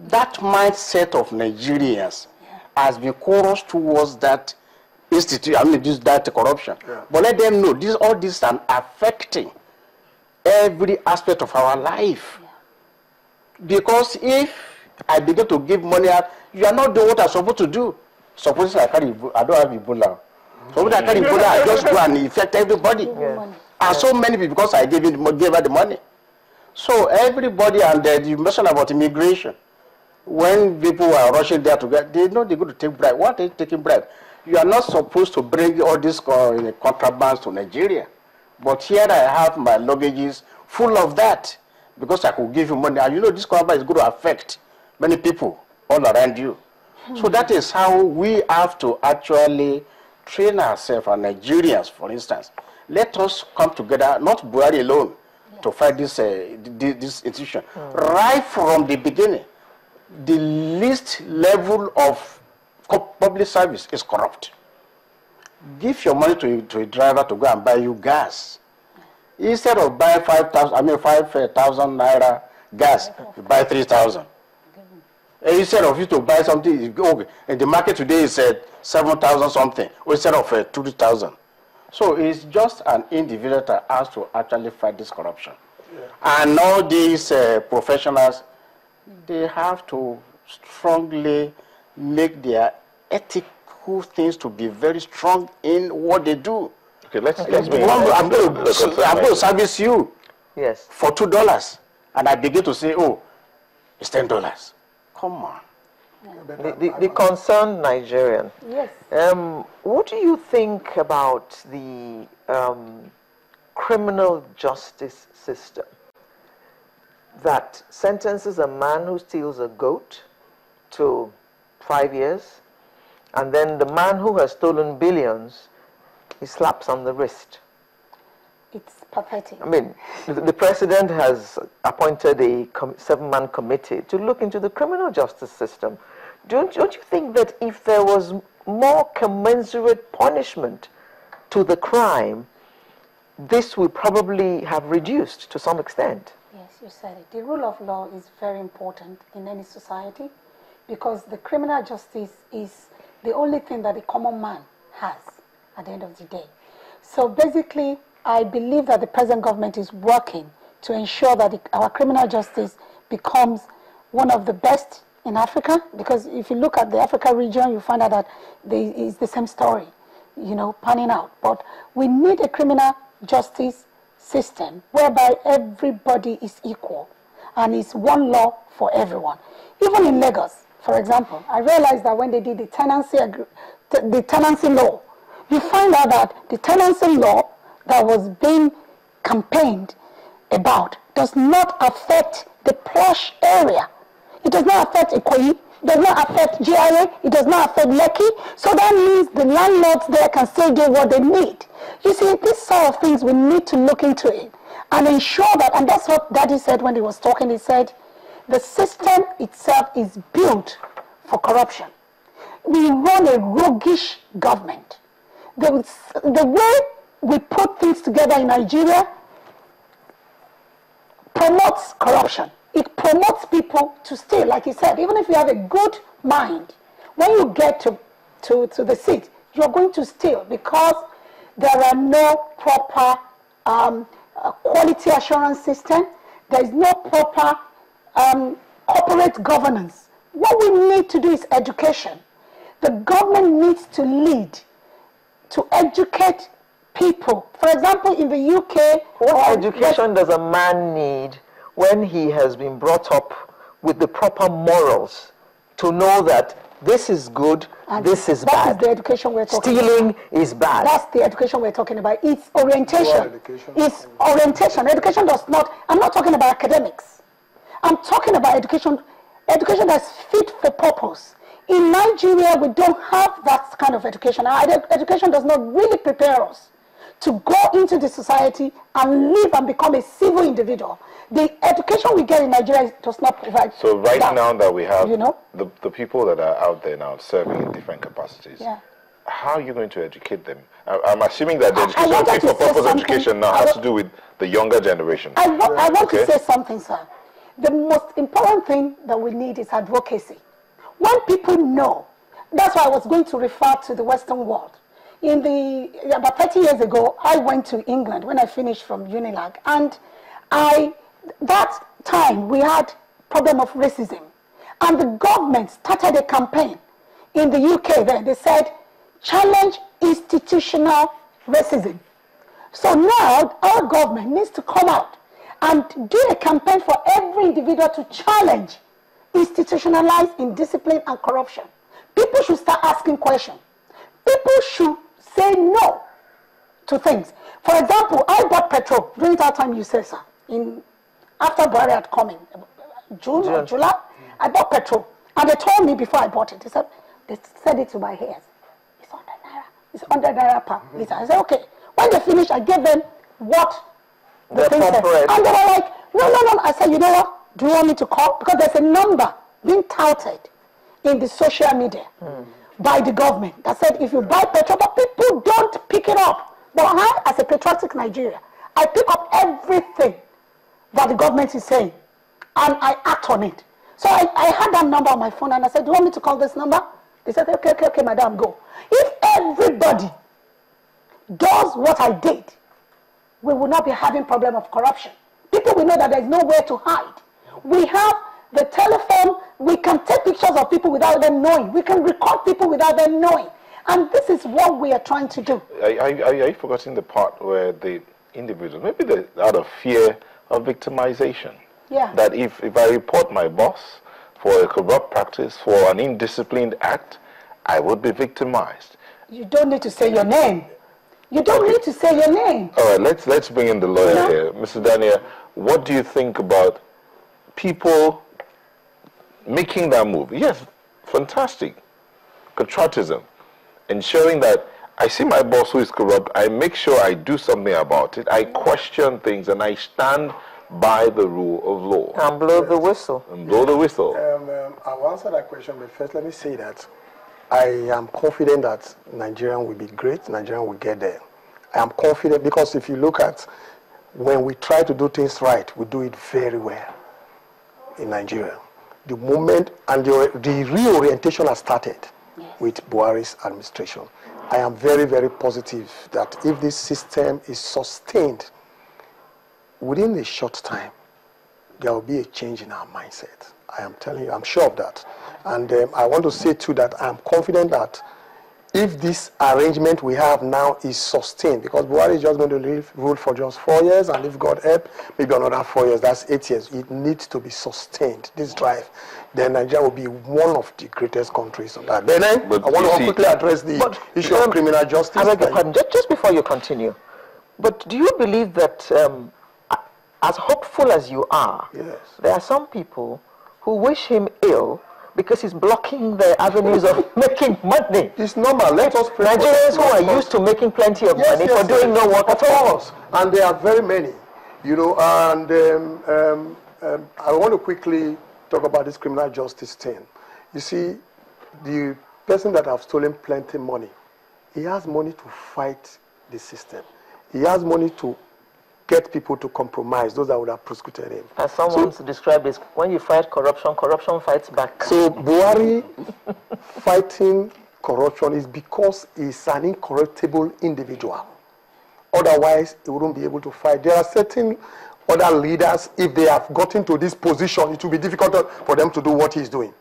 that mindset of Nigerians has been chorused towards that institute, I mean, that corruption. Yeah. But let them know, all this are affecting every aspect of our life. Yeah. Because if I begin to give money out, you are not doing what I'm supposed to do. Suppose I don't have Ebola. Suppose I carry Ebola, I just go and infect everybody. Yeah. And so many people, because I gave her the money. So everybody, and you mentioned about immigration. When people are rushing there to get, they know they're going to take bribe. What are they taking bribe? You are not supposed to bring all these contrabands to Nigeria. But here I have my luggages full of that because I could give you money. And you know this contraband is going to affect many people all around you. So that is how we have to actually train ourselves, and Nigerians, for instance. Let us come together, not Buhari alone, to fight this institution. Right from the beginning, the least level of public service is corrupt. Give your money to a driver to go and buy you gas. Instead of buying 5,000 naira gas, you buy 3,000. Instead of you to buy something, okay, in the market today is 7,000 something, instead of 2,000. So it's just an individual that has to actually fight this corruption. Yeah. And all these professionals, they have to strongly make their ethical things to be very strong in what they do. Okay, let's I'm going to service you for $2, and I begin to say, oh, it's $10. Come on. Yeah. The concerned Nigerian. Yes. What do you think about the criminal justice system that sentences a man who steals a goat to 5 years, and then the man who has stolen billions, he slaps on the wrist? It's pathetic. I mean, the president has appointed a 7-man committee to look into the criminal justice system. Don't you think that if there was more commensurate punishment to the crime, this would probably have reduced to some extent? Yes, you said it. The rule of law is very important in any society because the criminal justice is the only thing that the common man has at the end of the day. So basically, I believe that the present government is working to ensure that our criminal justice becomes one of the best in Africa, because if you look at the Africa region, you find out that it's the same story, you know, panning out. But we need a criminal justice system whereby everybody is equal and it's one law for everyone. Even in Lagos, for example, I realized that when they did the tenancy law, you find out that the tenancy law that was being campaigned about does not affect the plush area. It does not affect Ikoyi, it does not affect GIA, it does not affect Lekki. So that means the landlords there can still do what they need. You see, these sort of things, we need to look into it and ensure that, and that's what Daddy said when he was talking, he said, the system itself is built for corruption. We run a roguish government. The way we put things together in Nigeria promotes corruption. It promotes people to steal. Like he said, even if you have a good mind, when you get to the seat, you're going to steal because there are no proper quality assurance system. There is no proper corporate governance. What we need to do is education. The government needs to lead, to educate people. For example, in the UK... What education does a man need when he has been brought up with the proper morals to know that this is good, and this is bad? That is the education we're talking about. Stealing is bad. That's the education we're talking about. It's orientation. It's orientation. Education does not... I'm not talking about academics. I'm talking about education that's fit for purpose. In Nigeria, we don't have that kind of education. Our education does not really prepare us to go into the society and live and become a civil individual. The education we get in Nigeria does not provide. So right now that we have, you know, the people that are out there now serving in different capacities, how are you going to educate them? I'm assuming that the education, fit for purpose education now has to do with the younger generation. I want to say something, sir. the most important thing that we need is advocacy. When people know, that's why I was going to refer to the Western world. About 30 years ago, I went to England when I finished from Unilag, and that time we had problem of racism, and the government started a campaign in the UK there. They said, challenge institutional racism. So now our government needs to come out and do a campaign for every individual to challenge institutionalized indiscipline and corruption. People should start asking questions. People should say no to things. For example, I bought petrol during that time you said, sir, after Buhari had come in, June or July, I bought petrol. And they told me before I bought it, they said it to my ears. It's 100 naira. It's 100 naira per liter. I said, okay. When they finished, I gave them what the thing said. And they were like, no. I said, you know what? Do you want me to call? Because there's a number being touted in the social media by the government that said if you buy petrol, but people don't pick it up. But I, as a patriotic Nigerian, I pick up everything that the government is saying and I act on it. So I had that number on my phone and I said, do you want me to call this number? They said, okay, madam, go. If everybody does what I did, we will not be having problem of corruption. People will know that there's nowhere to hide. We have the telephone, we can take pictures of people without them knowing. We can record people without them knowing. And this is what we are trying to do. Are you forgetting the part where the individual, maybe out of fear of victimization, that if I report my boss for a corrupt practice, for an indisciplined act, I would be victimized. You don't need to say your name. You don't need to say your name. All right, let's bring in the lawyer here. Mr. Daniel, what do you think about people making that move? Yes, fantastic. Patriotism. Ensuring that I see my boss who is corrupt, I make sure I do something about it. I question things and I stand by the rule of law. And blow the whistle. And blow the whistle. I'll answer that question, but first let me say that I am confident that Nigeria will be great. Nigeria will get there. I am confident because if you look at when we try to do things right, we do it very well in Nigeria. The moment and the reorientation has started with Buhari's administration. I am very, very positive that if this system is sustained, within a short time, there will be a change in our mindset. I am telling you, I'm sure of that. And I want to say too that I'm confident that if this arrangement we have now is sustained, because Buhari is just going to rule for just 4 years, and if God help, maybe another 4 years, that's 8 years. It needs to be sustained, this drive. Then Nigeria will be one of the greatest countries on that. Then I want to quickly address the issue of criminal justice. I beg your pardon, just before you continue, but do you believe that as hopeful as you are, there are some people who wish him ill because he's blocking the avenues of making money? It's normal. Let us pray. Nigerians who are used to making plenty of money for doing no work at all. And there are very many, you know, and I want to quickly talk about this criminal justice thing. You see, the person that have stolen plenty money, he has money to fight the system. He has money to get people to compromise, those that would have prosecuted him. As someone described this, when you fight corruption, corruption fights back. So Buhari fighting corruption is because he's an incorruptible individual. Otherwise, he wouldn't be able to fight. There are certain other leaders, if they have gotten to this position, it will be difficult for them to do what he's doing.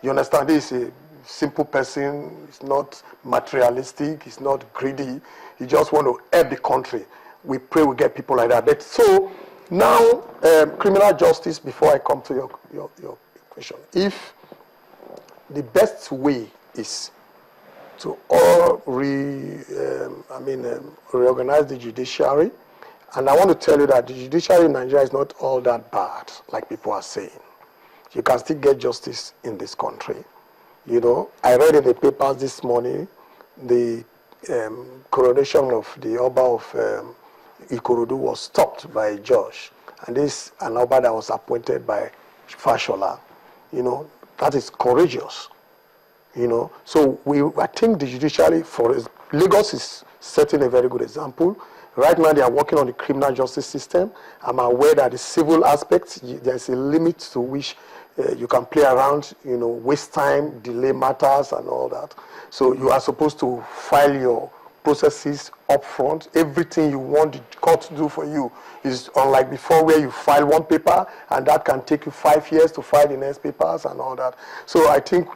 You understand? This is a simple person. He's not materialistic. He's not greedy. He just wants to help the country. We pray we get people like that. But so now, criminal justice, before I come to your question, if the best way is to reorganize the judiciary, and I want to tell you that the judiciary in Nigeria is not all that bad, like people are saying. You can still get justice in this country. You know, I read in the papers this morning the coronation of the Oba of Ikorodu was stopped by a judge, and this an Oba that was appointed by Fashola. You know, that is courageous. You know, so I think the judiciary for Lagos is setting a very good example. Right now, they are working on the criminal justice system. I'm aware that the civil aspects, there's a limit to which you can play around, waste time, delay matters, and all that. So you are supposed to file your processes up front. Everything you want the court to do for you is unlike before, where you file one paper and that can take you 5 years to file the next papers and all that. So I think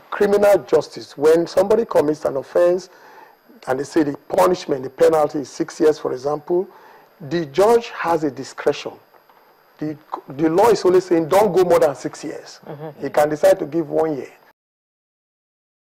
criminal justice, when somebody commits an offense and they say the punishment, the penalty is 6 years, for example, the judge has a discretion. The law is only saying don't go more than 6 years. He can decide to give 1 year.